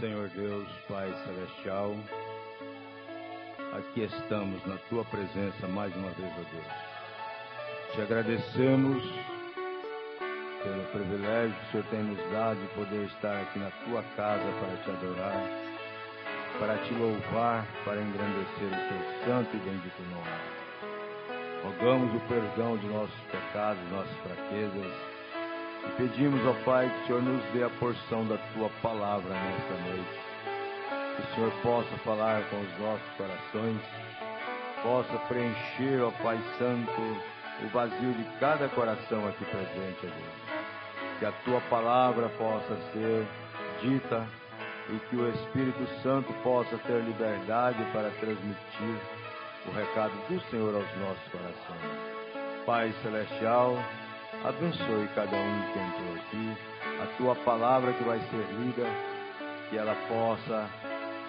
Senhor Deus, Pai Celestial, aqui estamos na Tua presença mais uma vez, ó Deus. Te agradecemos pelo privilégio que o Senhor tem nos dado de poder estar aqui na Tua casa para Te adorar, para Te louvar, para engrandecer o Teu santo e bendito nome. Rogamos o perdão de nossos pecados, nossas fraquezas, e pedimos, ó Pai, que o Senhor nos dê a porção da Tua palavra nesta noite. Que o Senhor possa falar com os nossos corações, possa preencher, ó Pai Santo, o vazio de cada coração aqui presente, ó Deus. Que a Tua palavra possa ser dita e que o Espírito Santo possa ter liberdade para transmitir o recado do Senhor aos nossos corações. Pai Celestial, abençoe cada um que entrou aqui, a Tua palavra que vai ser lida, que ela possa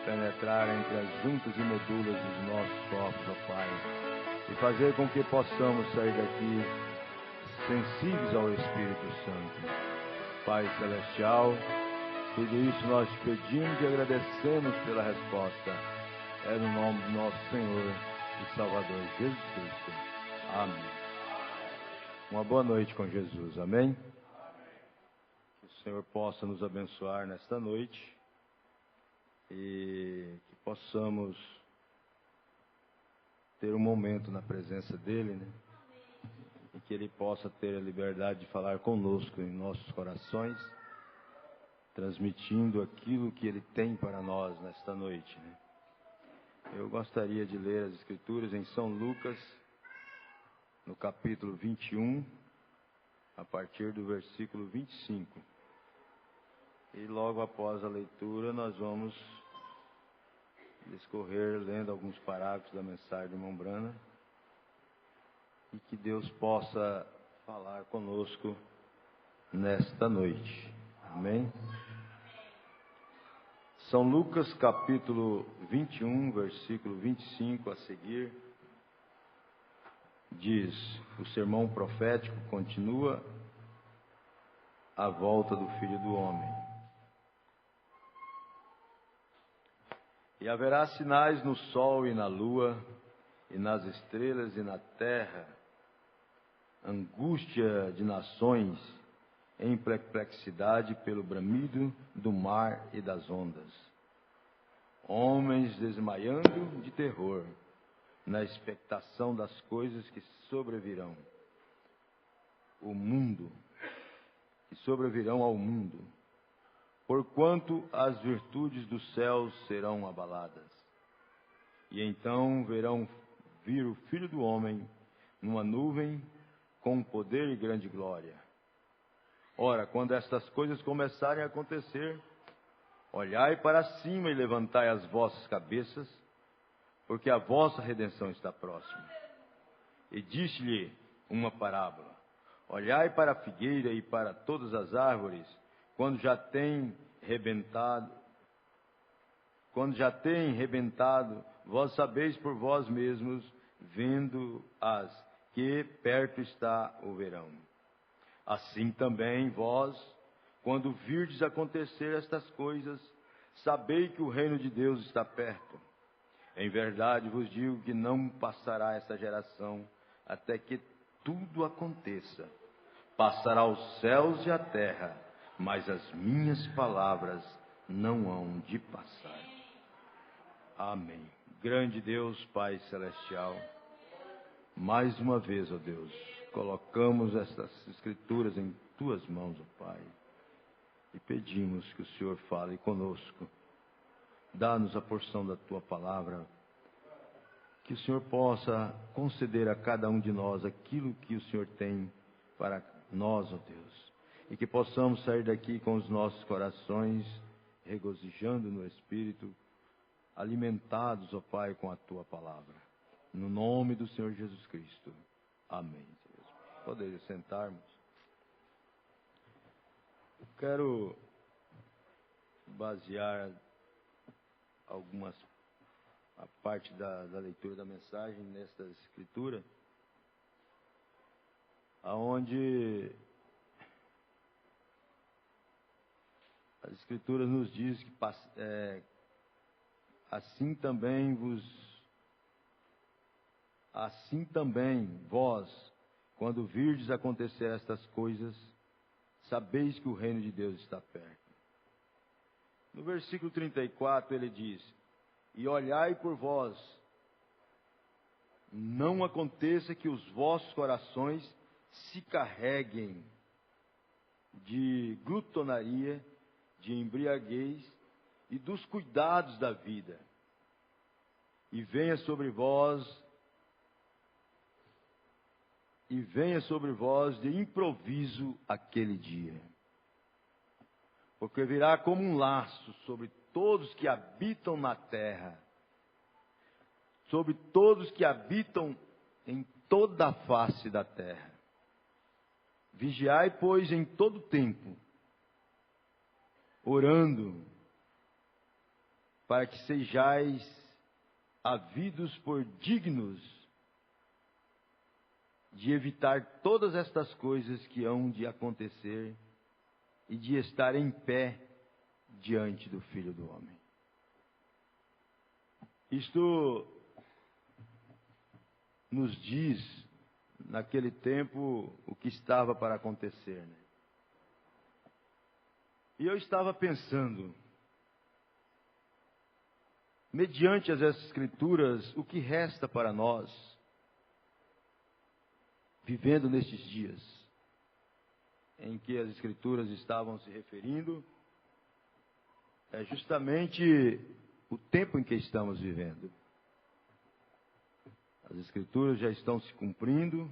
penetrar entre as juntas e medulas dos nossos corpos, ó Pai, e fazer com que possamos sair daqui sensíveis ao Espírito Santo. Pai Celestial, tudo isso nós te pedimos e agradecemos pela resposta. É no nome do nosso Senhor e Salvador Jesus Cristo. Amém. Uma boa noite com Jesus, amém? Que o Senhor possa nos abençoar nesta noite e que possamos ter um momento na presença dEle, né? E que Ele possa ter a liberdade de falar conosco em nossos corações, transmitindo aquilo que Ele tem para nós nesta noite, né? Eu gostaria de ler as Escrituras em São Lucas, no capítulo 21, a partir do versículo 25. E logo após a leitura, nós vamos discorrer lendo alguns parágrafos da mensagem do irmão Brana, e que Deus possa falar conosco nesta noite. Amém? São Lucas, capítulo 21, versículo 25 a seguir. Diz, o sermão profético continua a volta do Filho do Homem. E haverá sinais no sol e na lua, e nas estrelas e na terra, angústia de nações, em perplexidade pelo bramido do mar e das ondas. Homens desmaiando de terror, na expectação das coisas que sobrevirão. Que sobrevirão ao mundo, porquanto as virtudes dos céus serão abaladas. E então verão vir o Filho do Homem numa nuvem com poder e grande glória. Ora, quando estas coisas começarem a acontecer, olhai para cima e levantai as vossas cabeças, porque a vossa redenção está próxima. E disse-lhe uma parábola: olhai para a figueira e para todas as árvores, quando já têm rebentado, vós sabeis por vós mesmos, vendo-as, que perto está o verão. Assim também vós, quando virdes acontecer estas coisas, sabei que o reino de Deus está perto. Em verdade vos digo que não passará esta geração até que tudo aconteça. Passará os céus e a terra, mas as minhas palavras não hão de passar. Amém. Grande Deus, Pai Celestial, mais uma vez, ó Deus, colocamos estas Escrituras em Tuas mãos, ó Pai, e pedimos que o Senhor fale conosco. Dá-nos a porção da Tua palavra, que o Senhor possa conceder a cada um de nós aquilo que o Senhor tem para nós, ó Deus, e que possamos sair daqui com os nossos corações regozijando no Espírito, alimentados, ó Pai, com a Tua palavra. No nome do Senhor Jesus Cristo. Amém. Poderia sentarmos. Eu quero basear a parte da leitura da mensagem nesta escritura, aonde As Escrituras nos diz que assim também vós, quando virdes acontecer estas coisas, sabeis que o reino de Deus está perto. No versículo 34 ele diz: e olhai por vós, não aconteça que os vossos corações se carreguem de glutonaria, de embriaguez e dos cuidados da vida, e venha sobre vós de improviso aquele dia. Porque virá como um laço sobre todos que habitam na terra, sobre todos que habitam em toda a face da terra. Vigiai, pois, em todo tempo, orando, para que sejais havidos por dignos de evitar todas estas coisas que hão de acontecer e de estar em pé diante do Filho do Homem. Isto nos diz, naquele tempo, o que estava para acontecer, né? E eu estava pensando, mediante as Escrituras, o que resta para nós, vivendo nestes dias, em que as Escrituras estavam se referindo, é justamente o tempo em que estamos vivendo. As Escrituras já estão se cumprindo,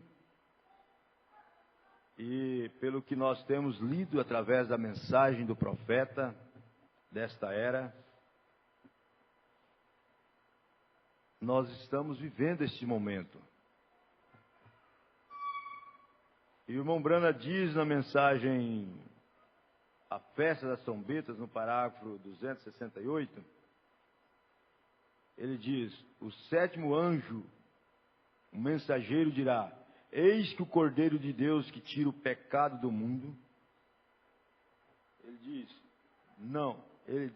e pelo que nós temos lido através da mensagem do profeta desta era, nós estamos vivendo este momento. E o irmão Brana diz na mensagem A Festa das Trombetas, no parágrafo 268, ele diz: o sétimo anjo, o mensageiro, dirá: eis que o Cordeiro de Deus que tira o pecado do mundo. Ele diz: não. Ele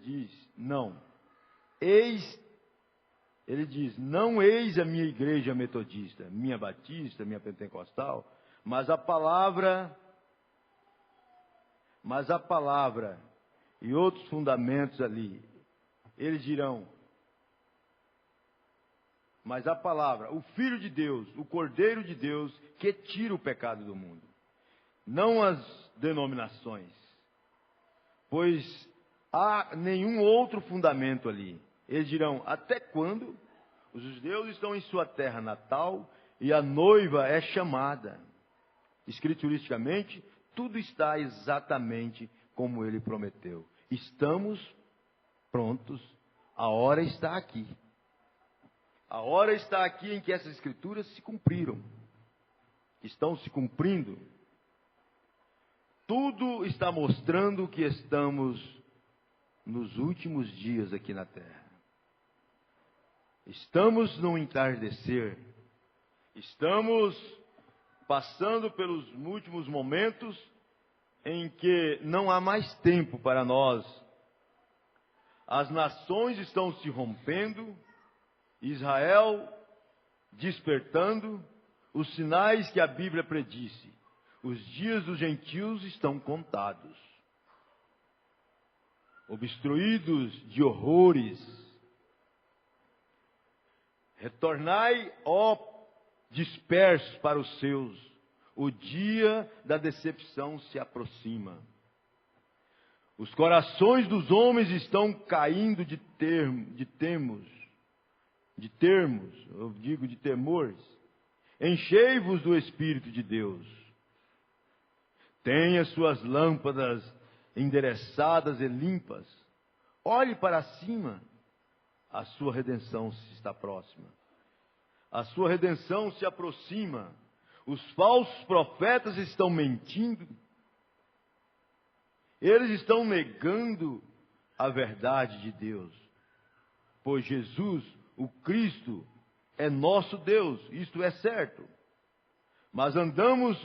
diz: não eis a minha igreja metodista, minha batista, minha pentecostal, mas a palavra e outros fundamentos ali. Eles dirão: mas a palavra, o Filho de Deus, o Cordeiro de Deus, que tira o pecado do mundo. Não as denominações, pois há nenhum outro fundamento ali. Eles dirão: até quando? Os judeus estão em sua terra natal e a noiva é chamada. Escrituristicamente, tudo está exatamente como ele prometeu. Estamos prontos, a hora está aqui. A hora está aqui em que essas Escrituras se cumpriram. Estão se cumprindo. Tudo está mostrando que estamos nos últimos dias aqui na terra. Estamos no entardecer. Estamos passando pelos últimos momentos em que não há mais tempo para nós. As nações estão se rompendo, Israel despertando, os sinais que a Bíblia predisse. Os dias dos gentios estão contados, obstruídos de horrores. Retornai, ó dispersos, para os seus. O dia da decepção se aproxima. Os corações dos homens estão caindo de temores. Enchei-vos do Espírito de Deus. Tenha suas lâmpadas endereçadas e limpas. Olhe para cima. A sua redenção está próxima. A sua redenção se aproxima. Os falsos profetas estão mentindo. Eles estão negando a verdade de Deus. Pois Jesus, o Cristo, é nosso Deus. Isto é certo. Mas andamos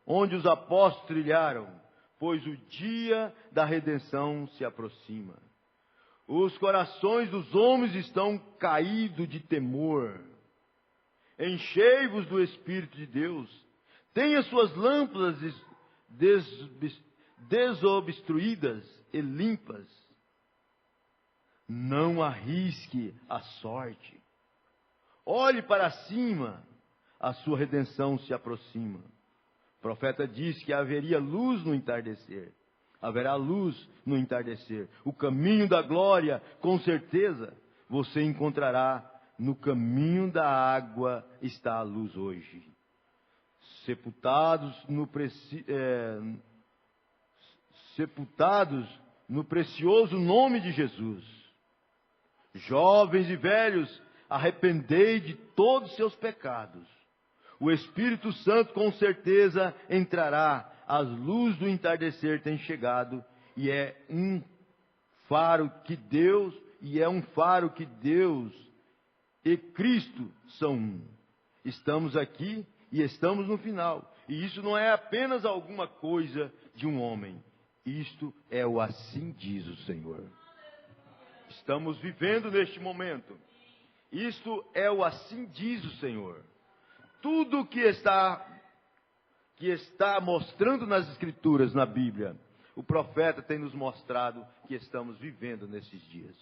onde os apóstolos trilharam. pois o dia da redenção se aproxima. Os corações dos homens estão caídos de temor. Enchei-vos do Espírito de Deus. Tenha suas lâmpadas desobstruídas e limpas. Não arrisque a sorte. Olhe para cima, a sua redenção se aproxima. O profeta disse que haveria luz no entardecer. Haverá luz no entardecer. O caminho da glória, com certeza, você encontrará. No caminho da água está a luz hoje. Sepultados no precioso nome de Jesus. Jovens e velhos, arrependei de todos os seus pecados. O Espírito Santo com certeza entrará. As luzes do entardecer têm chegado e é um faro que Deus e Cristo são um. Estamos aqui e estamos no final. E isso não é apenas alguma coisa de um homem. Isto é o assim diz o Senhor. Estamos vivendo neste momento. Isto é o assim diz o Senhor. Tudo que está mostrando nas Escrituras, na Bíblia, o profeta tem nos mostrado que estamos vivendo nesses dias.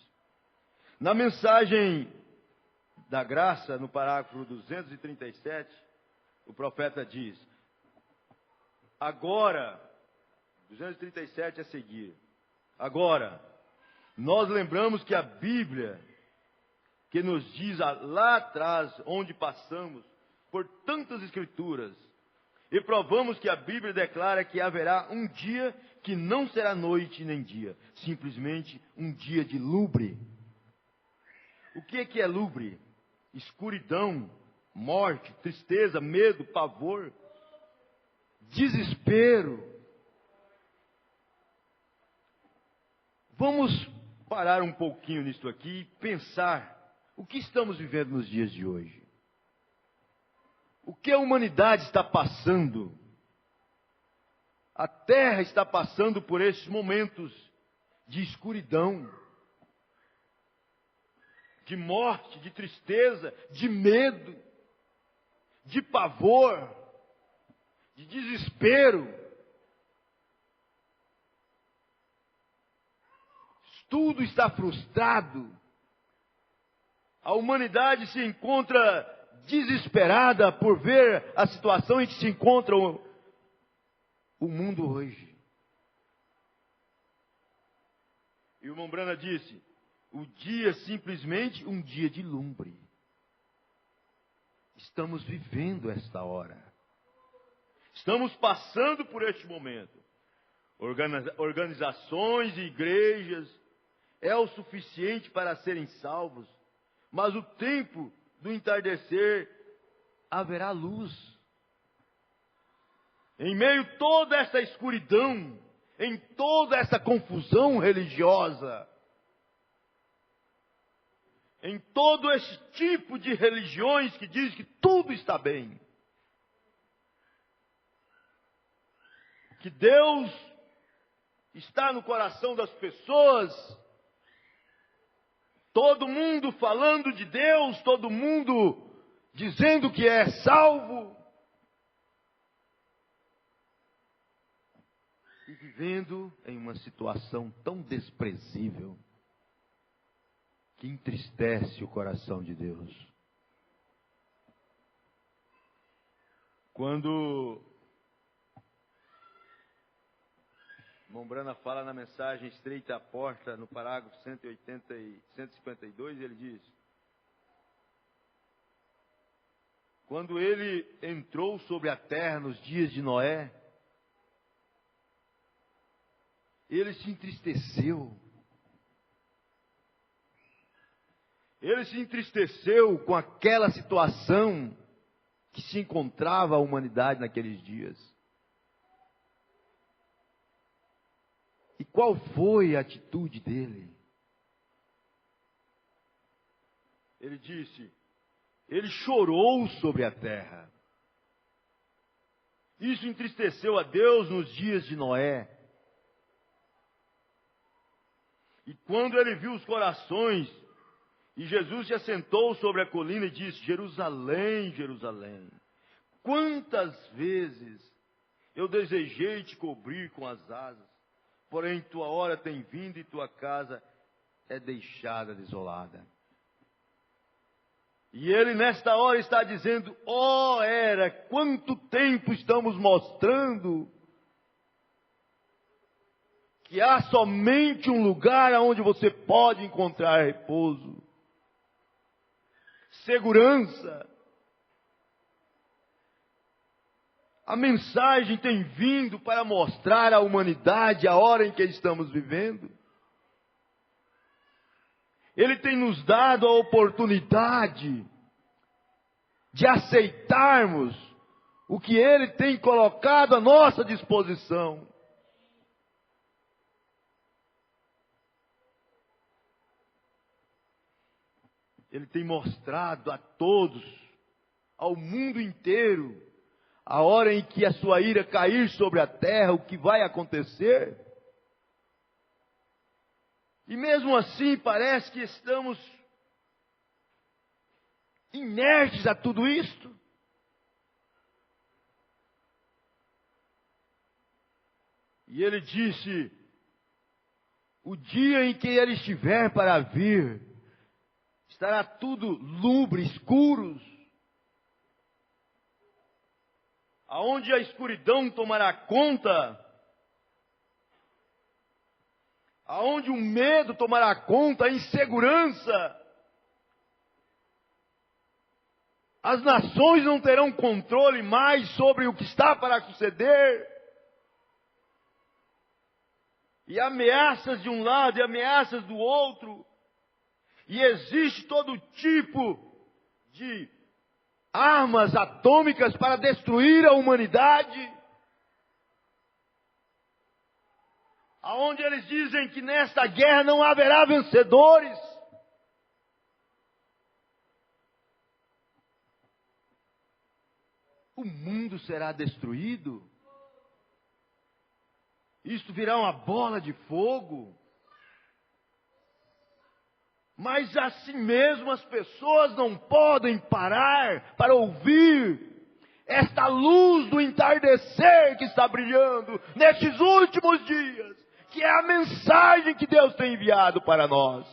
Na mensagem da graça, no parágrafo 237, o profeta diz: agora, 237 a seguir, agora, nós lembramos que a Bíblia, que nos diz lá atrás, onde passamos por tantas Escrituras, e provamos que a Bíblia declara que haverá um dia que não será noite nem dia, simplesmente um dia de lubre. O que é lubre? Escuridão, morte, tristeza, medo, pavor, desespero. Vamos parar um pouquinho nisso aqui e pensar o que estamos vivendo nos dias de hoje. O que a humanidade está passando? A Terra está passando por esses momentos de escuridão, de morte, de tristeza, de medo, de pavor, de desespero. Tudo está frustrado. A humanidade se encontra desesperada por ver a situação em que se encontra o mundo hoje. E o Mombrana disse: o dia simplesmente um dia de lumbre. Estamos vivendo esta hora. Estamos passando por este momento. Organizações e igrejas é o suficiente para serem salvos, mas o tempo do entardecer haverá luz. Em meio a toda essa escuridão, em toda essa confusão religiosa, em todo esse tipo de religiões que diz que tudo está bem, que Deus está no coração das pessoas, todo mundo falando de Deus, todo mundo dizendo que é salvo, e vivendo em uma situação tão desprezível, que entristece o coração de Deus. Quando Mombrana fala na mensagem Estreita a Porta, no parágrafo 152, ele diz: quando ele entrou sobre a terra nos dias de Noé, ele se entristeceu. Ele se entristeceu com aquela situação que se encontrava a humanidade naqueles dias. E qual foi a atitude dele? Ele disse: ele chorou sobre a terra. Isso entristeceu a Deus nos dias de Noé. E quando ele viu os corações, e Jesus se assentou sobre a colina e disse: Jerusalém, Jerusalém, quantas vezes eu desejei te cobrir com as asas, porém tua hora tem vindo e tua casa é deixada desolada. E ele nesta hora está dizendo: ó, era, quanto tempo estamos mostrando que há somente um lugar onde você pode encontrar repouso, segurança. A mensagem tem vindo para mostrar à humanidade a hora em que estamos vivendo. Ele tem nos dado a oportunidade de aceitarmos o que Ele tem colocado à nossa disposição. Ele tem mostrado a todos, ao mundo inteiro, a hora em que a sua ira cair sobre a terra, o que vai acontecer. E mesmo assim parece que estamos inertes a tudo isto. E ele disse: o dia em que ele estiver para vir, estará tudo lúgubre, escuros. Aonde a escuridão tomará conta, aonde o medo tomará conta, a insegurança. As nações não terão controle mais sobre o que está para suceder. E ameaças de um lado e ameaças do outro. E existe todo tipo de armas atômicas para destruir a humanidade. Aonde eles dizem que nesta guerra não haverá vencedores. O mundo será destruído. Isto virá uma bola de fogo. Mas assim mesmo as pessoas não podem parar para ouvir esta luz do entardecer que está brilhando nestes últimos dias, que é a mensagem que Deus tem enviado para nós.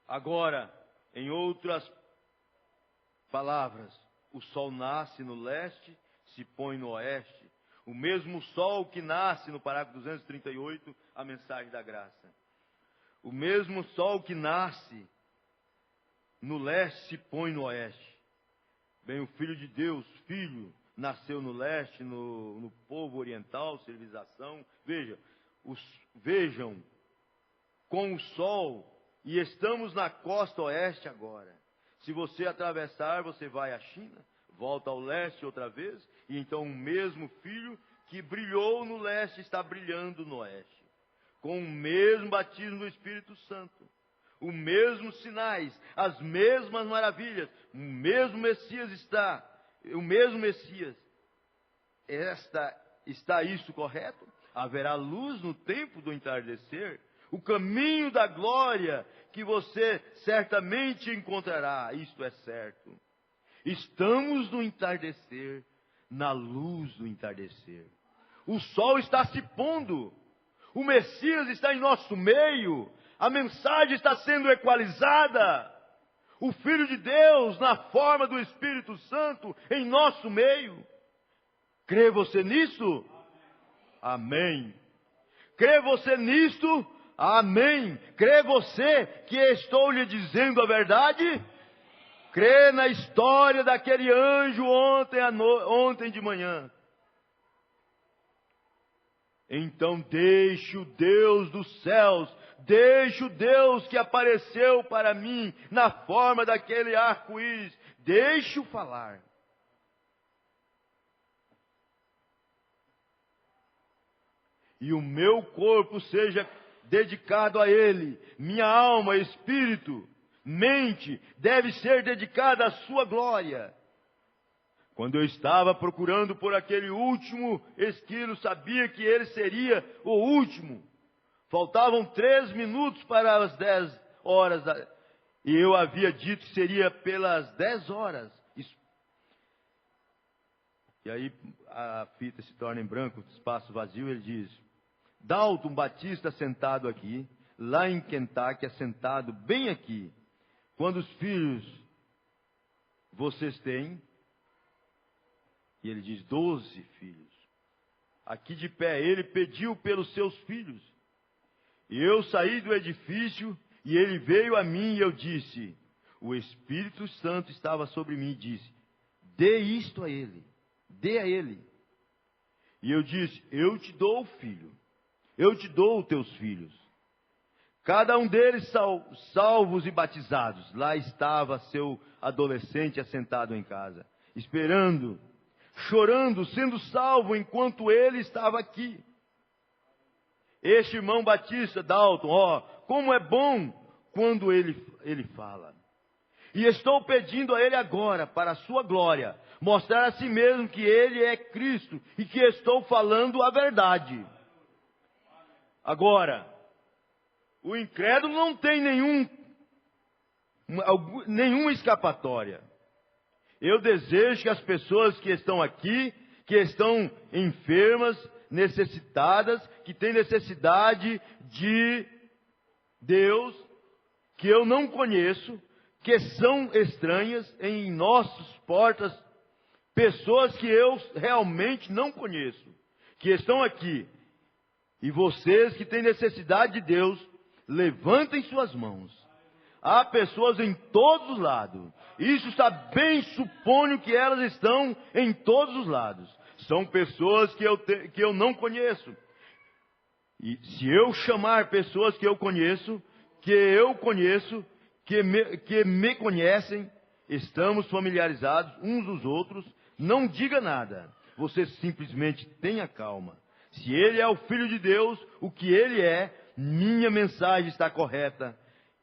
Agora, em outras palavras, o sol nasce no leste, se põe no oeste. O mesmo sol que nasce, no parágrafo 238, a mensagem da graça. O mesmo sol que nasce no leste, se põe no oeste. Bem, o Filho de Deus, Filho, nasceu no leste, no povo oriental, civilização. Vejam, com o sol, e estamos na costa oeste agora. Se você atravessar, você vai à China, volta ao leste outra vez, e então o mesmo Filho que brilhou no leste está brilhando no oeste. Com o mesmo batismo do Espírito Santo, os mesmos sinais, as mesmas maravilhas, o mesmo Messias está, está isso correto? Haverá luz no tempo do entardecer, o caminho da glória que você certamente encontrará, isto é certo. Estamos no entardecer, na luz do entardecer. O sol está se pondo, o Messias está em nosso meio, a mensagem está sendo equalizada. O Filho de Deus, na forma do Espírito Santo, em nosso meio. Crê você nisso? Amém. Crê você nisto? Amém. Crê você que estou lhe dizendo a verdade? Crê na história daquele anjo ontem de manhã. Então deixe o Deus dos céus, deixe o Deus que apareceu para mim na forma daquele arco-íris, deixe-o falar. E o meu corpo seja dedicado a Ele, minha alma, espírito, mente, deve ser dedicada à sua glória. Quando eu estava procurando por aquele último esquilo, sabia que ele seria o último. Faltavam 3 minutos para as 10 horas. E eu havia dito que seria pelas 10 horas. E aí a fita se torna em branco, espaço vazio, ele diz: Dalton Batista sentado aqui, lá em Kentucky, assentado bem aqui. Quantos filhos vocês têm? E ele diz: 12 filhos. Aqui de pé, ele pediu pelos seus filhos. E eu saí do edifício, e ele veio a mim, e eu disse: o Espírito Santo estava sobre mim, e disse: dê isto a ele, dê a ele. E eu disse: eu te dou o filho, eu te dou os teus filhos. Cada um deles salvos e batizados. Lá estava seu adolescente assentado em casa, esperando, chorando, sendo salvo enquanto ele estava aqui. Este irmão Batista, Dalton, como é bom quando ele fala. E estou pedindo a ele agora, para a sua glória, mostrar a si mesmo que ele é Cristo e que estou falando a verdade. Agora, o incrédulo não tem nenhuma escapatória. Eu desejo que as pessoas que estão aqui, que estão enfermas, necessitadas, que têm necessidade de Deus, que eu não conheço, que são estranhas em nossas portas, pessoas que eu realmente não conheço, que estão aqui, e vocês que têm necessidade de Deus, levantem suas mãos. Há pessoas em todos os lados. Isso está bem, suponho que elas estão em todos os lados. São pessoas que eu não conheço. E se eu chamar pessoas que eu conheço, que me conhecem, estamos familiarizados uns dos outros, não diga nada. Você simplesmente tenha calma. Se ele é o Filho de Deus, o que ele é, minha mensagem está correta.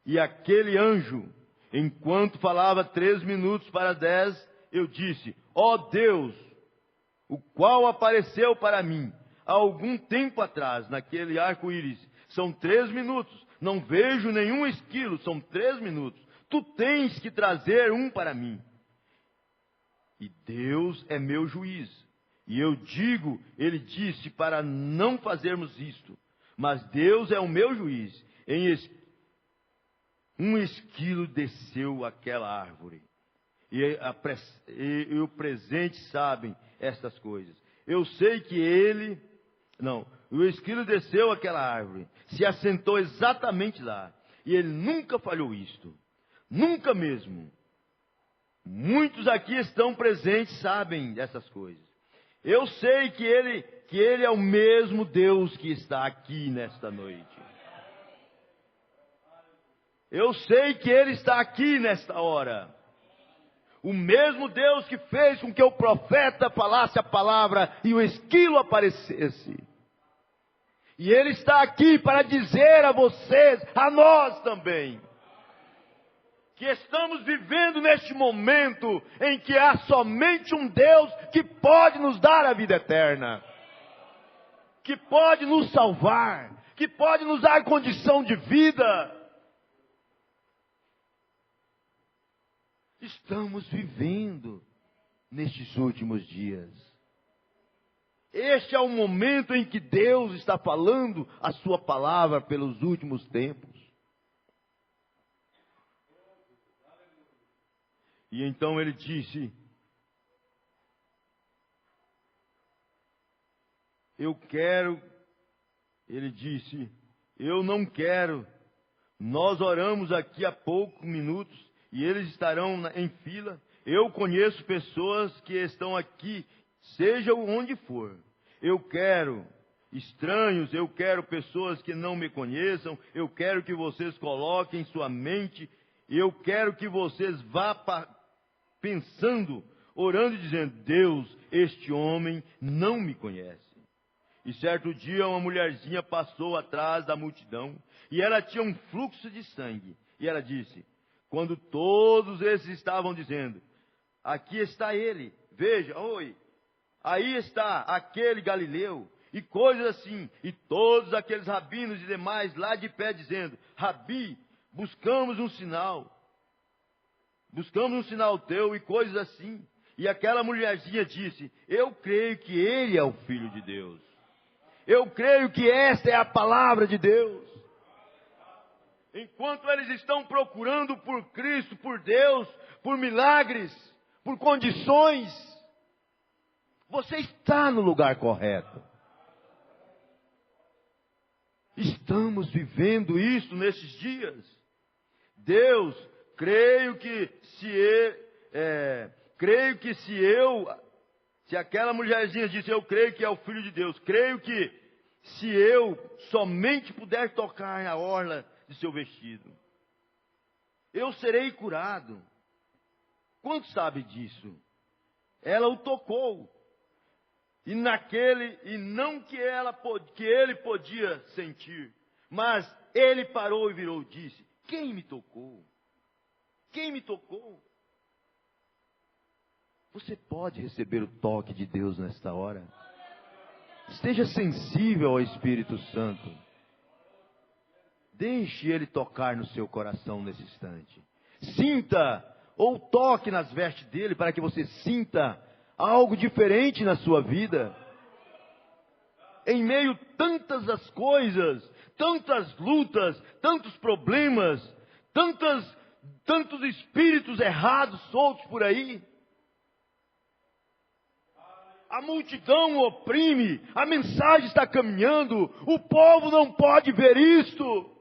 E aquele anjo, enquanto falava 3 minutos para 10, eu disse: ó Deus, o qual apareceu para mim há algum tempo atrás, naquele arco-íris. São 3 minutos, não vejo nenhum esquilo, são 3 minutos. Tu tens que trazer um para mim. E Deus é meu juiz. E eu digo, ele disse, para não fazermos isto. Mas Deus é o meu juiz. Um esquilo desceu aquela árvore. E o presente sabem estas coisas. Eu sei que o esquilo desceu aquela árvore, se assentou exatamente lá. E ele nunca falhou isto. Nunca mesmo. Muitos aqui estão presentes, sabem dessas coisas. Eu sei que ele é o mesmo Deus que está aqui nesta noite. Eu sei que ele está aqui nesta hora. O mesmo Deus que fez com que o profeta falasse a palavra e o esquilo aparecesse. E ele está aqui para dizer a vocês, a nós também, que estamos vivendo neste momento em que há somente um Deus que pode nos dar a vida eterna, que pode nos salvar, que pode nos dar condição de vida. Estamos vivendo nestes últimos dias. Este é o momento em que Deus está falando a sua palavra pelos últimos tempos. E então ele disse: eu não quero. Nós oramos aqui há poucos minutos e eles estarão em fila. Eu conheço pessoas que estão aqui, seja onde for. Eu quero estranhos, eu quero pessoas que não me conheçam. Eu quero que vocês coloquem sua mente. Eu quero que vocês vá pensando, orando e dizendo: Deus, este homem não me conhece. E certo dia uma mulherzinha passou atrás da multidão e ela tinha um fluxo de sangue. E ela disse, quando todos esses estavam dizendo: aqui está ele, veja, oi, aí está aquele Galileu, e coisas assim, e todos aqueles rabinos e demais lá de pé dizendo: Rabi, buscamos um sinal teu, e coisas assim. E aquela mulherzinha disse: eu creio que ele é o Filho de Deus. Eu creio que esta é a palavra de Deus. Enquanto eles estão procurando por Cristo, por Deus, por milagres, por condições, você está no lugar correto. Estamos vivendo isso nesses dias. Deus, creio que se aquela mulherzinha disse: eu creio que é o Filho de Deus, creio que se eu somente puder tocar a orla de seu vestido, eu serei curado. Quanto sabe disso? Ela o tocou. E não que ele podia sentir, mas ele parou e virou e disse: quem me tocou? Quem me tocou? Você pode receber o toque de Deus nesta hora. Esteja sensível ao Espírito Santo. Deixe Ele tocar no seu coração nesse instante. Sinta ou toque nas vestes dele para que você sinta algo diferente na sua vida. Em meio a tantas as coisas, tantas lutas, tantos problemas, tantos espíritos errados soltos por aí. A multidão oprime, a mensagem está caminhando, o povo não pode ver isto.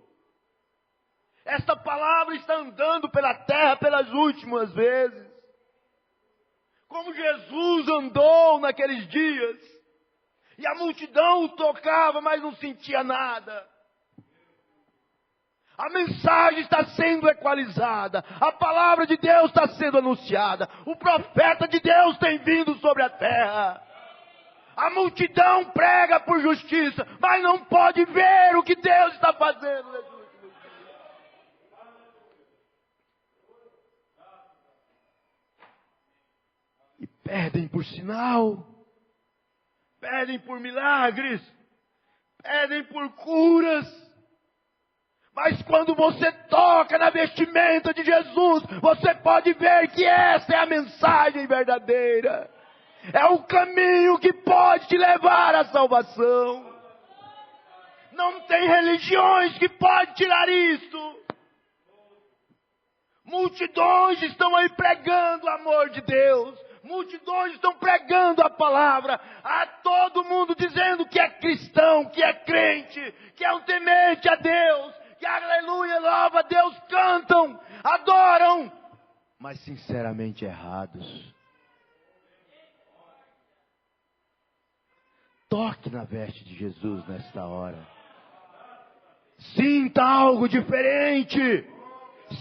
Esta palavra está andando pela terra pelas últimas vezes. Como Jesus andou naqueles dias. E a multidão o tocava, mas não sentia nada. A mensagem está sendo equalizada. A palavra de Deus está sendo anunciada. O profeta de Deus tem vindo sobre a terra. A multidão prega por justiça, mas não pode ver o que Deus está fazendo nesses últimos dias. E pedem por sinal, pedem por milagres, pedem por curas. Mas quando você toca na vestimenta de Jesus, você pode ver que essa é a mensagem verdadeira. É o caminho que pode te levar à salvação. Não tem religiões que podem tirar isto. Multidões estão aí pregando o amor de Deus. Multidões estão pregando a palavra. A todo mundo dizendo que é cristão, que é crente, que é um temente a Deus. Que aleluia, louva a Deus, cantam, adoram, mas sinceramente errados. Toque na veste de Jesus nesta hora. Sinta algo diferente.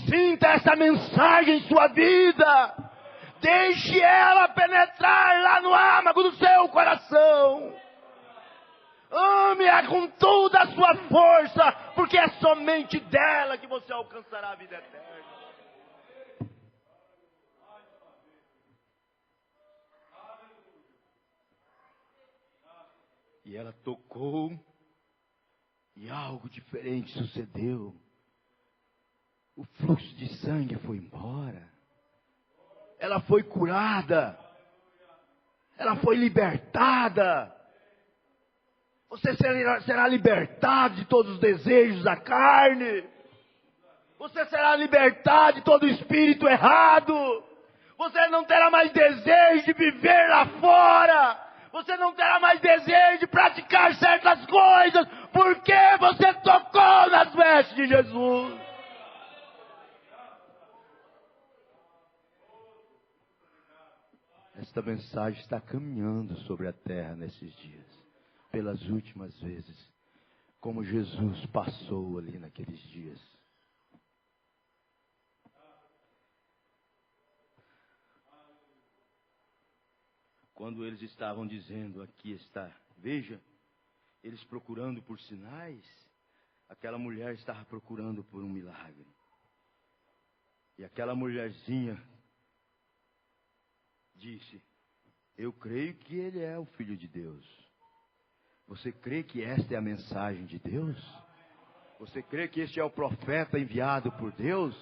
Sinta essa mensagem em sua vida. Deixe ela penetrar lá no âmago do seu coração. Ame-a com toda a sua força, porque é somente dela que você alcançará a vida eterna. E ela tocou, e algo diferente sucedeu. O fluxo de sangue foi embora. Ela foi curada. Ela foi libertada. Você será libertado de todos os desejos da carne. Você será libertado de todo espírito errado. Você não terá mais desejo de viver lá fora. Você não terá mais desejo de praticar certas coisas. Porque você tocou nas vestes de Jesus. Esta mensagem está caminhando sobre a terra nesses dias. Pelas últimas vezes, como Jesus passou ali naqueles dias. Quando eles estavam dizendo: aqui está, veja, eles procurando por sinais, aquela mulher estava procurando por um milagre. E aquela mulherzinha disse: Eu creio que Ele é o Filho de Deus. Você crê que esta é a mensagem de Deus? Você crê que este é o profeta enviado por Deus?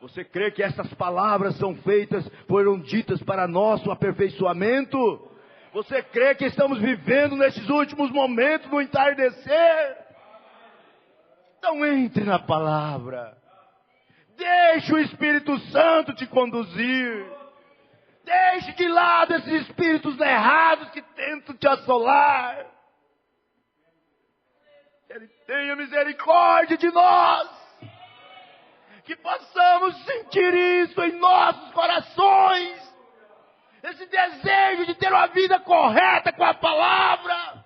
Você crê que essas palavras foram ditas para nosso aperfeiçoamento? Você crê que estamos vivendo nesses últimos momentos do entardecer? Então entre na palavra. Deixe o Espírito Santo te conduzir. Deixe de lado esses espíritos errados que tentam te assolar. Ele tenha misericórdia de nós. Que possamos sentir isso em nossos corações. Esse desejo de ter uma vida correta com a palavra.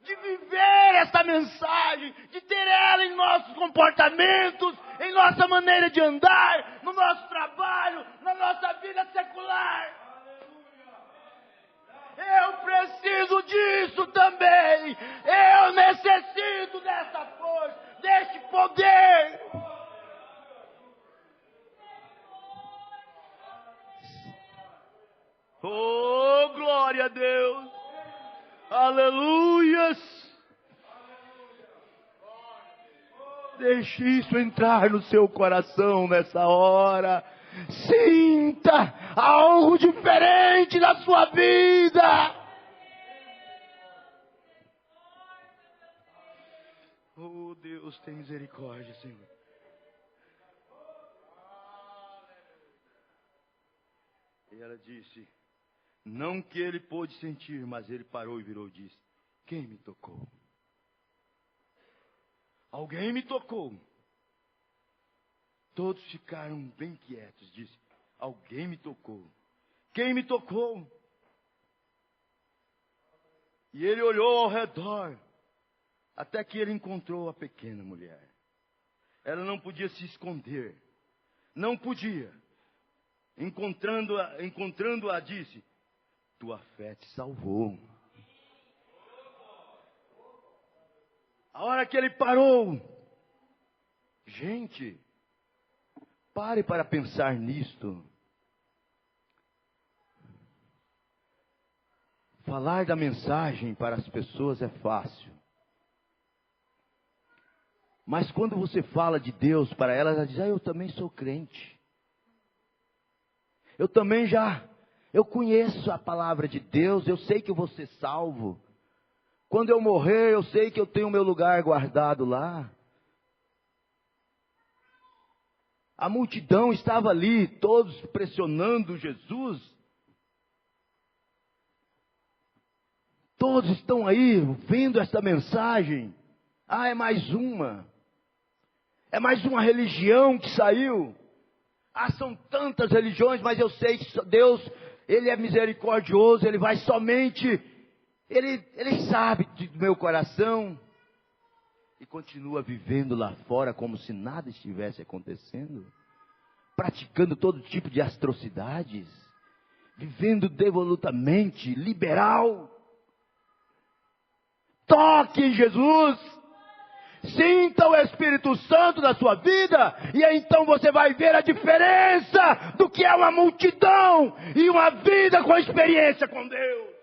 De viver essa mensagem. De ter ela em nossos comportamentos. Em nossa maneira de andar. No nosso trabalho. Na nossa vida secular. Eu preciso disso também. Eu necessito dessa força, desse poder. Oh, glória a Deus. Aleluias. Deixe isso entrar no seu coração nessa hora. Sinta algo diferente na sua vida. Oh, Deus, tem misericórdia, Senhor. E ela disse, não que ele pôde sentir, mas ele parou e virou e disse, quem me tocou? Alguém me tocou. Todos ficaram bem quietos. Disse, alguém me tocou. Quem me tocou? E ele olhou ao redor, até que ele encontrou a pequena mulher. Ela não podia se esconder. Não podia. Encontrando-a, disse, tua fé te salvou. A hora que ele parou, gente, pare para pensar nisto. Falar da mensagem para as pessoas é fácil. Mas quando você fala de Deus para elas, ela diz, eu também sou crente. Eu conheço a palavra de Deus, eu sei que eu vou ser salvo. Quando eu morrer, eu sei que eu tenho meu lugar guardado lá. A multidão estava ali, todos pressionando Jesus. Todos estão aí, vendo essa mensagem. É mais uma. É mais uma religião que saiu. São tantas religiões, mas eu sei que Deus, Ele é misericordioso, Ele vai somente... Ele sabe do meu coração. E continua vivendo lá fora como se nada estivesse acontecendo. Praticando todo tipo de atrocidades. Vivendo devolutamente, liberal. Toque em Jesus. Sinta o Espírito Santo na sua vida. E então você vai ver a diferença do que é uma multidão e uma vida com experiência com Deus.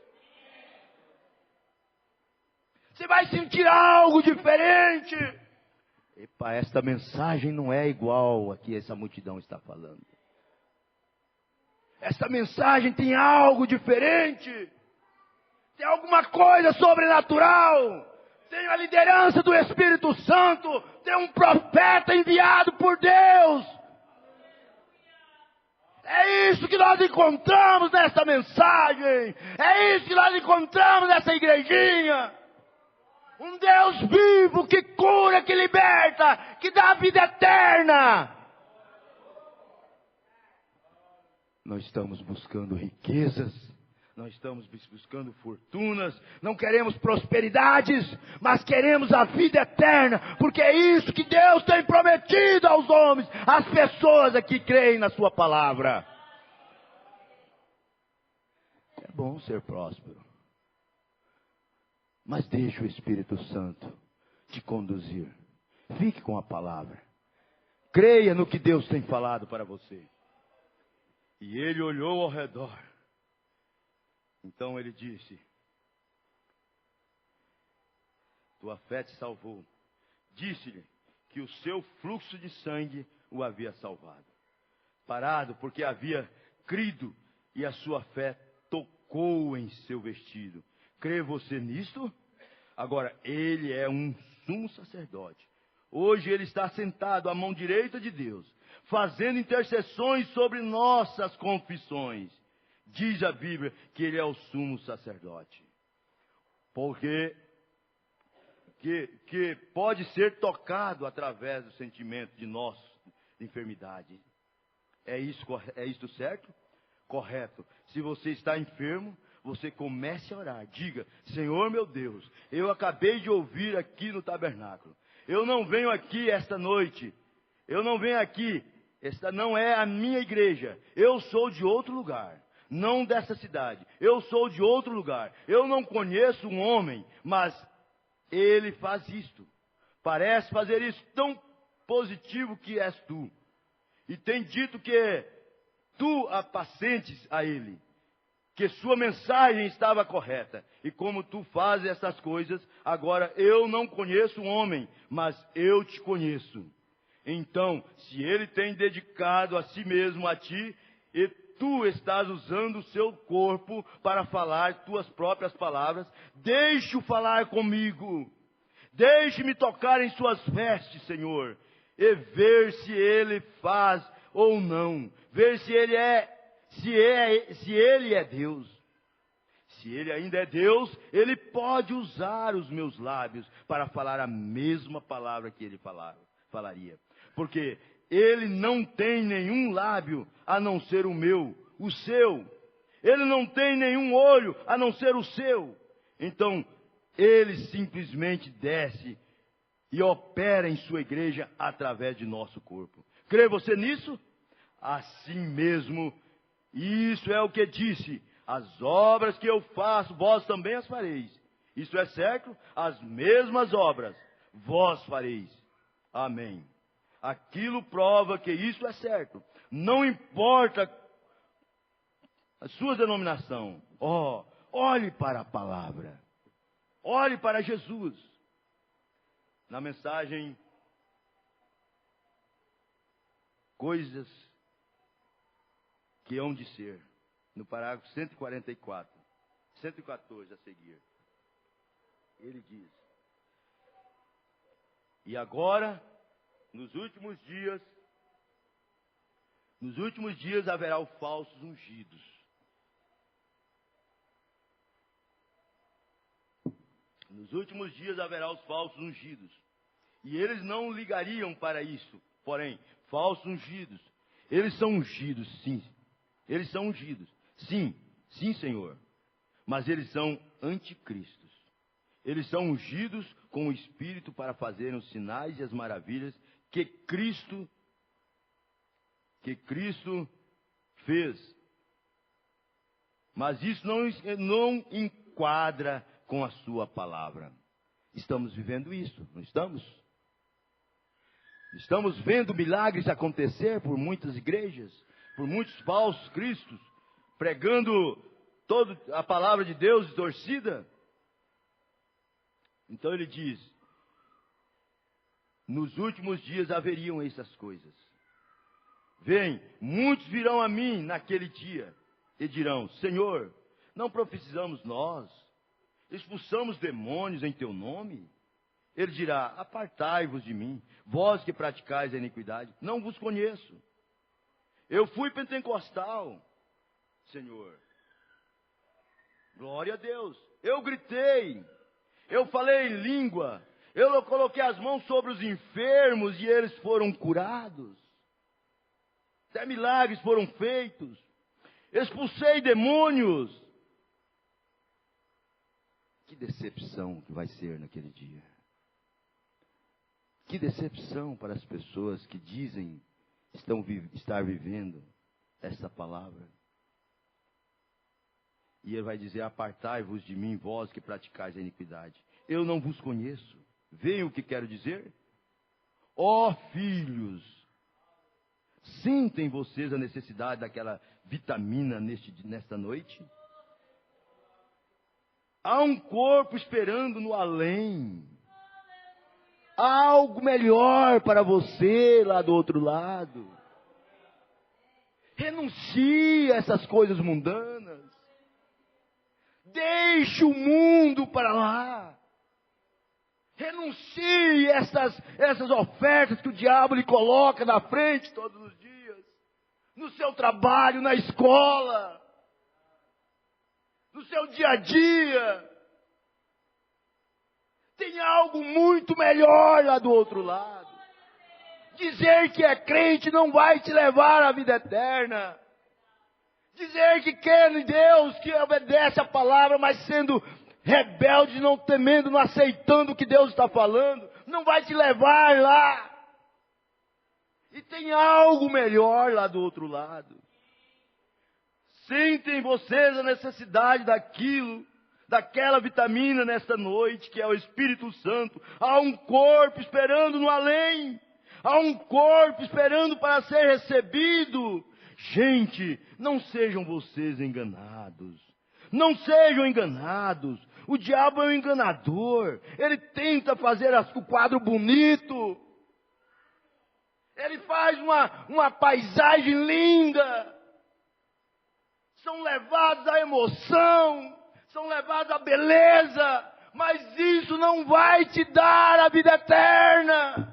Você vai sentir algo diferente. Epa, esta mensagem não é igual a que essa multidão está falando. Essa mensagem tem algo diferente. Tem alguma coisa sobrenatural. Tem a liderança do Espírito Santo. Tem um profeta enviado por Deus. É isso que nós encontramos nessa mensagem. É isso que nós encontramos nessa igrejinha. Um Deus vivo que cura, que liberta, que dá a vida eterna. Nós estamos buscando riquezas, nós estamos buscando fortunas, não queremos prosperidades, mas queremos a vida eterna, porque é isso que Deus tem prometido aos homens, às pessoas que creem na sua palavra. É bom ser próspero. Mas deixe o Espírito Santo te conduzir. Fique com a palavra. Creia no que Deus tem falado para você. E ele olhou ao redor. Então ele disse: tua fé te salvou. Disse-lhe que o seu fluxo de sangue o havia salvado. Parado porque havia crido e a sua fé tocou em seu vestido. Crê você nisto? Agora, ele é um sumo sacerdote. Hoje ele está sentado à mão direita de Deus, fazendo intercessões sobre nossas confissões. Diz a Bíblia que ele é o sumo sacerdote. Porque que pode ser tocado através do sentimento de nossa enfermidade. É isso certo? Correto. Se você está enfermo, você comece a orar. Diga: Senhor meu Deus, eu acabei de ouvir aqui no tabernáculo. Eu não venho aqui esta noite. Eu não venho aqui. Esta não é a minha igreja. Eu sou de outro lugar. Não dessa cidade. Eu sou de outro lugar. Eu não conheço um homem, mas ele faz isto. Parece fazer isso tão positivo que és tu. E tem dito que tu apacentes a ele. Que sua mensagem estava correta. E como tu fazes essas coisas, agora eu não conheço um homem, mas eu te conheço. Então, se ele tem dedicado a si mesmo a ti, e tu estás usando o seu corpo para falar tuas próprias palavras, deixe-o falar comigo. Deixe-me tocar em suas vestes, Senhor, e ver se ele faz ou não. Ver se ele é Deus. Se ele ainda é Deus, ele pode usar os meus lábios para falar a mesma palavra que ele falaria. Porque ele não tem nenhum lábio a não ser o meu, o seu. Ele não tem nenhum olho a não ser o seu. Então, ele simplesmente desce e opera em sua igreja através de nosso corpo. Crê você nisso? Assim mesmo, isso é o que disse: as obras que eu faço, vós também as fareis. Isso é certo? As mesmas obras, vós fareis. Amém. Aquilo prova que isso é certo. Não importa a sua denominação. Olhe para a palavra. Olhe para Jesus. Na mensagem, coisas que hão de ser, no parágrafo 144, 114 a seguir, ele diz: e agora, nos últimos dias haverá os falsos ungidos. Nos últimos dias haverá os falsos ungidos. E eles não ligariam para isso. Porém, falsos ungidos. Eles são ungidos, sim. Eles são ungidos. Sim, sim, Senhor. Mas eles são anticristos. Eles são ungidos com o Espírito para fazerem os sinais e as maravilhas que Cristo fez. Mas isso não enquadra com a sua palavra. Estamos vivendo isso, não estamos? Estamos vendo milagres acontecer por muitas igrejas, por muitos falsos cristos, pregando toda a palavra de Deus distorcida. Então ele diz: nos últimos dias haveriam essas coisas. Vem, muitos virão a mim naquele dia e dirão: Senhor, não profetizamos nós? Expulsamos demônios em teu nome? Ele dirá: apartai-vos de mim, vós que praticais a iniquidade, não vos conheço. Eu fui pentecostal, Senhor. Glória a Deus. Eu gritei, eu falei em língua, eu coloquei as mãos sobre os enfermos e eles foram curados. Até milagres foram feitos. Expulsei demônios. Que decepção que vai ser naquele dia. Que decepção para as pessoas que dizem estar vivendo essa palavra. E ele vai dizer: apartai-vos de mim, vós que praticais a iniquidade. Eu não vos conheço. Veem o que quero dizer? Ó filhos, sentem vocês a necessidade daquela vitamina nesta noite? Há um corpo esperando no além. Há algo melhor para você lá do outro lado. Renuncie a essas coisas mundanas. Deixe o mundo para lá. Renuncie a essas ofertas que o diabo lhe coloca na frente todos os dias. No seu trabalho, na escola. No seu dia a dia. Tem algo muito melhor lá do outro lado. Dizer que é crente não vai te levar à vida eterna. Dizer que quer em Deus, que obedece a palavra, mas sendo rebelde, não temendo, não aceitando o que Deus está falando, não vai te levar lá. E tem algo melhor lá do outro lado. Sentem vocês a necessidade daquela vitamina nesta noite, que é o Espírito Santo. Há um corpo esperando no além. Há um corpo esperando para ser recebido. Gente, não sejam vocês enganados. Não sejam enganados. O diabo é um enganador. Ele tenta fazer o quadro bonito. Ele faz uma paisagem linda. São levados à emoção. São levados à beleza. Mas isso não vai te dar a vida eterna.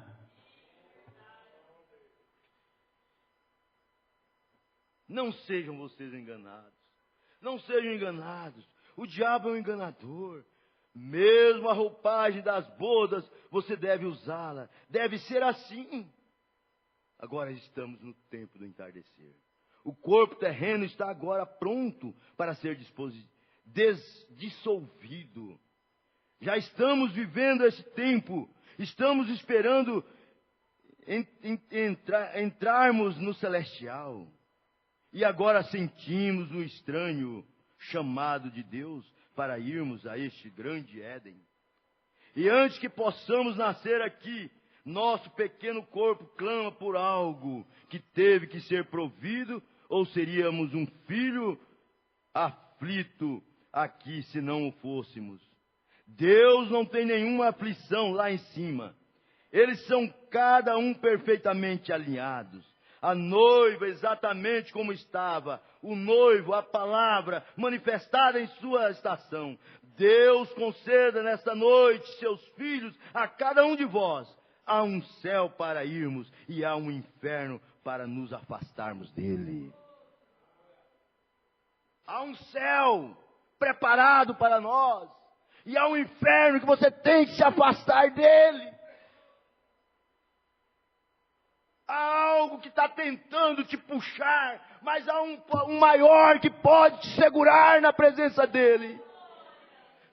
Não sejam vocês enganados. Não sejam enganados. O diabo é um enganador. Mesmo a roupagem das bodas, você deve usá-la. Deve ser assim. Agora estamos no tempo do entardecer. O corpo terreno está agora pronto para ser dissolvido. Já estamos vivendo esse tempo. Estamos esperando entrarmos no celestial. E agora sentimos o estranho chamado de Deus para irmos a este grande Éden. E antes que possamos nascer aqui, nosso pequeno corpo clama por algo que teve que ser provido, ou seríamos um filho aflito aqui se não o fôssemos. Deus não tem nenhuma aflição lá em cima. Eles são cada um perfeitamente alinhados. A noiva exatamente como estava, o noivo, a palavra manifestada em sua estação. Deus conceda nesta noite, seus filhos, a cada um de vós, há um céu para irmos e há um inferno para nos afastarmos dele. Há um céu preparado para nós e há um inferno que você tem que se afastar dele. Há algo que está tentando te puxar, mas há um maior que pode te segurar na presença dele.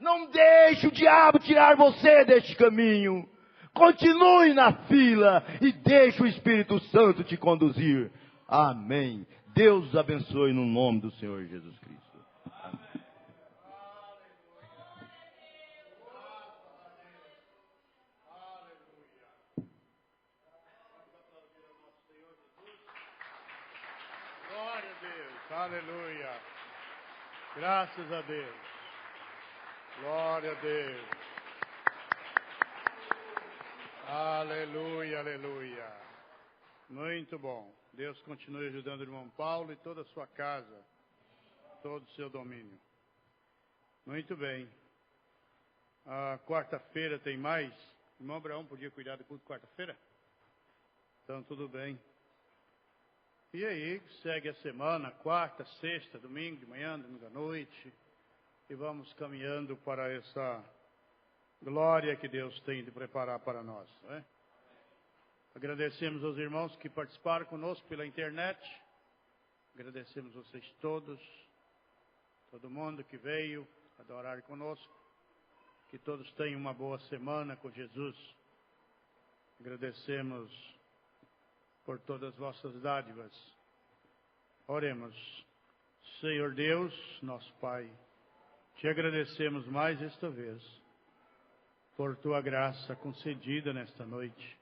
Não deixe o diabo tirar você deste caminho. Continue na fila e deixe o Espírito Santo te conduzir. Amém. Deus os abençoe no nome do Senhor Jesus Cristo. Amém. Glória a Deus, aleluia, graças a Deus, glória a Deus, aleluia, aleluia, muito bom. Deus continue ajudando o irmão Paulo e toda a sua casa, todo o seu domínio. Muito bem, quarta-feira tem mais. O irmão Abraão podia cuidar do culto quarta-feira? Então tudo bem. E aí, segue a semana, quarta, sexta, domingo de manhã, domingo à noite, e vamos caminhando para essa glória que Deus tem de preparar para nós, não é? Agradecemos aos irmãos que participaram conosco pela internet, agradecemos vocês todos, todo mundo que veio adorar conosco, que todos tenham uma boa semana com Jesus. Agradecemos por todas as vossas dádivas. Oremos. Senhor Deus, nosso Pai, te agradecemos mais esta vez por tua graça concedida nesta noite,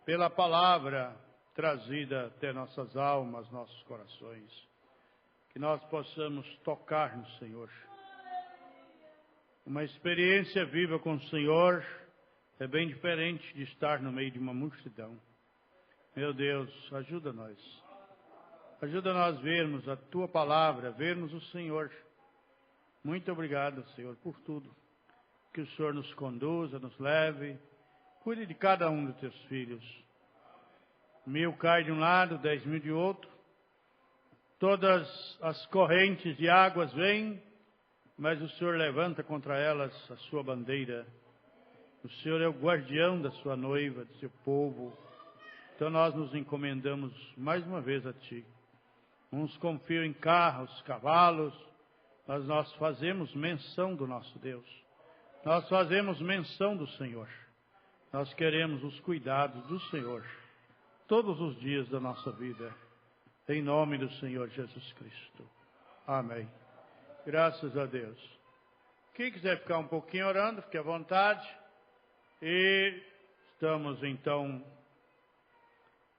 pela palavra trazida até nossas almas, nossos corações, que nós possamos tocar no Senhor Uma experiência viva com o Senhor é bem diferente de estar no meio de uma multidão. Meu Deus, ajuda nós. Ajuda nós a vermos a Tua palavra, vermos o Senhor. Muito obrigado, Senhor, por tudo. Que o Senhor nos conduza, nos leve. Cuide de cada um dos Teus filhos. 1000 cai de um lado, 10.000 de outro. Todas as correntes de águas vêm, mas o Senhor levanta contra elas a sua bandeira. O Senhor é o guardião da sua noiva, do seu povo. Então nós nos encomendamos mais uma vez a Ti. Uns confiam em carros, cavalos, mas nós fazemos menção do nosso Deus. Nós fazemos menção do Senhor. Nós queremos os cuidados do Senhor todos os dias da nossa vida. Em nome do Senhor Jesus Cristo. Amém. Graças a Deus. Quem quiser ficar um pouquinho orando, fique à vontade. E estamos então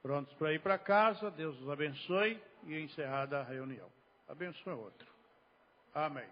prontos para ir para casa. Deus os abençoe e encerrada a reunião. Abençoe o outro. Amém.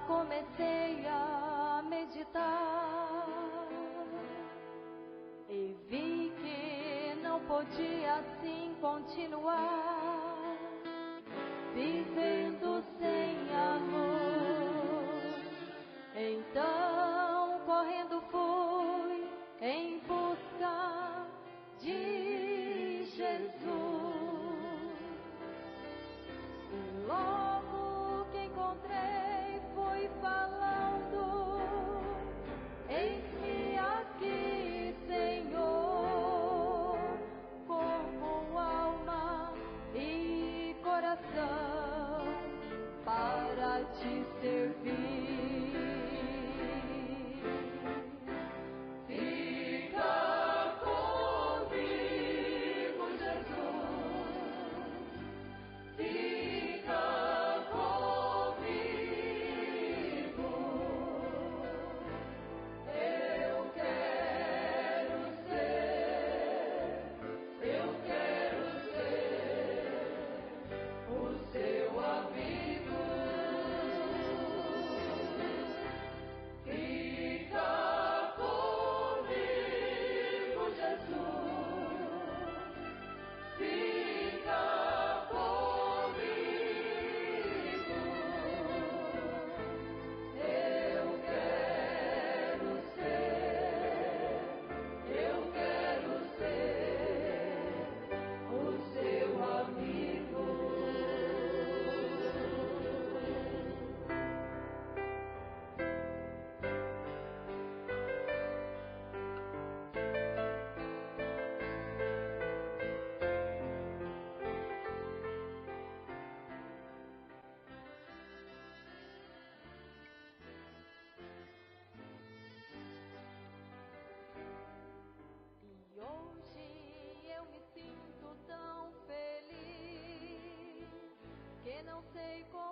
Comecei a meditar e vi que não podia assim continuar, vivendo sem amor. Então, correndo fui em busca de Jesus. E logo que encontrei, fui falando: eis-me aqui, Senhor, corpo, alma e coração, para te servir. Fica comigo, Jesus. Fica não sei como